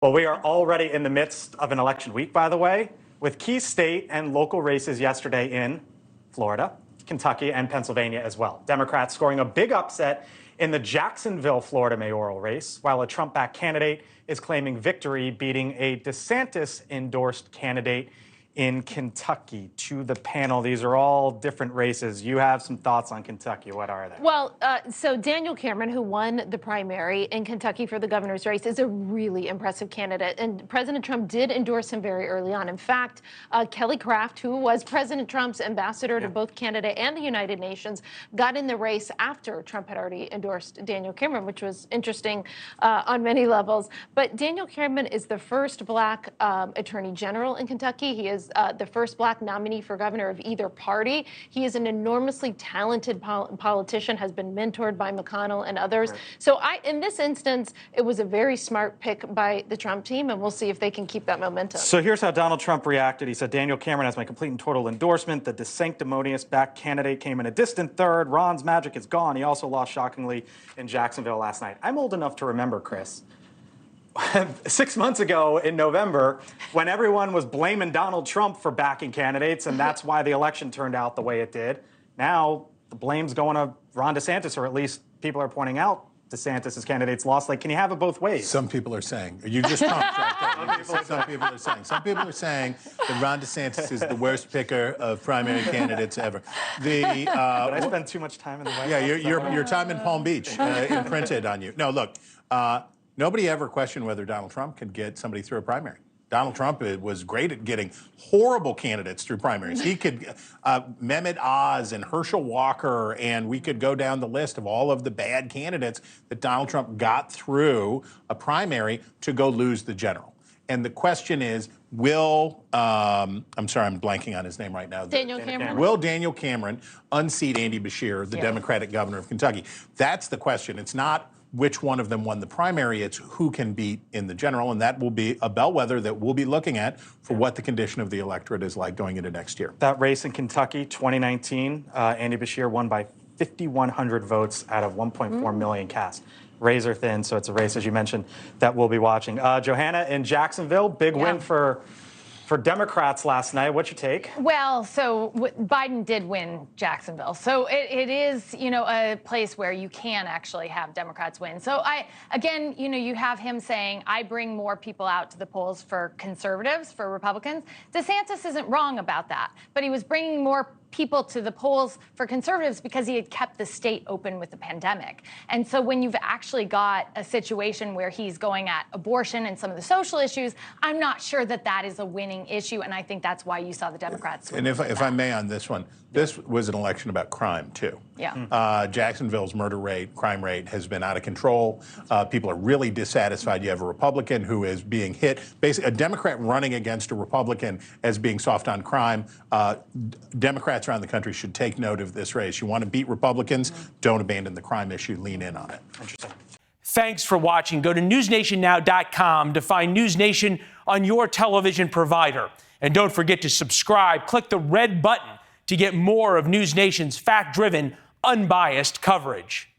Well, we are already in the midst of an election week, by the way, with key state and local races yesterday in Florida, Kentucky, and Pennsylvania as well. Democrats scoring a big upset in the Jacksonville, Florida mayoral race, while a Trump-backed candidate is claiming victory, beating a DeSantis-endorsed candidate in Kentucky. To the panel, these are all different races. You have some thoughts on Kentucky. What are they? Well, so Daniel Cameron, who won the primary in Kentucky for the governor's race, is a really impressive candidate. And President Trump did endorse him very early on. In fact, Kelly Craft, who was President Trump's ambassador to both Canada and the United Nations, got in the race after Trump had already endorsed Daniel Cameron, which was interesting on many levels. But Daniel Cameron is the first black attorney general in Kentucky. He is the first black nominee for governor of either party. He is an enormously talented politician, has been mentored by McConnell and others. Right. So in this instance, it was a very smart pick by the Trump team, and we'll see if they can keep that momentum. So here's how Donald Trump reacted. He said, Daniel Cameron has my complete and total endorsement. The DeSantis backed candidate came in a distant third. Ron's magic is gone. He also lost shockingly in Jacksonville last night. I'm old enough to remember, Chris, 6 months ago in November, when everyone was blaming Donald Trump for backing candidates, and that's why the election turned out the way it did. Now the blame's going to Ron DeSantis, or at least people are pointing out DeSantis' candidates lost. Like, can you have it both ways? Some people are saying. You just trumped right there. Some people are saying. Some people are saying that Ron DeSantis is the worst picker of primary candidates ever. Did I spend too much time in the White House? Yeah, your time in Palm Beach imprinted on you. No, look, nobody ever questioned whether Donald Trump could get somebody through a primary. Donald Trump was great at getting horrible candidates through primaries. He could, Mehmet Oz and Herschel Walker, and we could go down the list of all of the bad candidates that Donald Trump got through a primary to go lose the general. And the question is, will, I'm sorry, I'm blanking on his name right now. Daniel Cameron. Will Daniel Cameron unseat Andy Beshear, the Democratic governor of Kentucky? That's the question. It's not which one of them won the primary, it's who can beat in the general, and that will be a bellwether that we'll be looking at for what the condition of the electorate is like going into next year. That race in Kentucky, 2019, Andy Beshear won by 5,100 votes out of 1.4 million cast. Razor thin, so it's a race, as you mentioned, that we'll be watching. Johanna, in Jacksonville, big win for Democrats last night. What's your take? Well, so Biden did win Jacksonville. So it is, a place where you can actually have Democrats win. So again, you have him saying, I bring more people out to the polls for conservatives, for Republicans. DeSantis isn't wrong about that, but he was bringing more people to the polls for conservatives because he had kept the state open with the pandemic. And so when you've actually got a situation where he's going at abortion and some of the social issues, I'm not sure that that is a winning issue. And I think that's why you saw the Democrats win. And if I may on this one, this was an election about crime, too. Yeah. Jacksonville's murder rate, crime rate has been out of control. People are really dissatisfied. You have a Republican who is being hit. Basically, a Democrat running against a Republican as being soft on crime. Democrats around the country should take note of this race. You want to beat Republicans, don't abandon the crime issue, lean in on it. Interesting. Thanks for watching. Go to newsnationnow.com to find News Nation on your television provider. And don't forget to subscribe. Click the red button to get more of News Nation's fact-driven, unbiased coverage.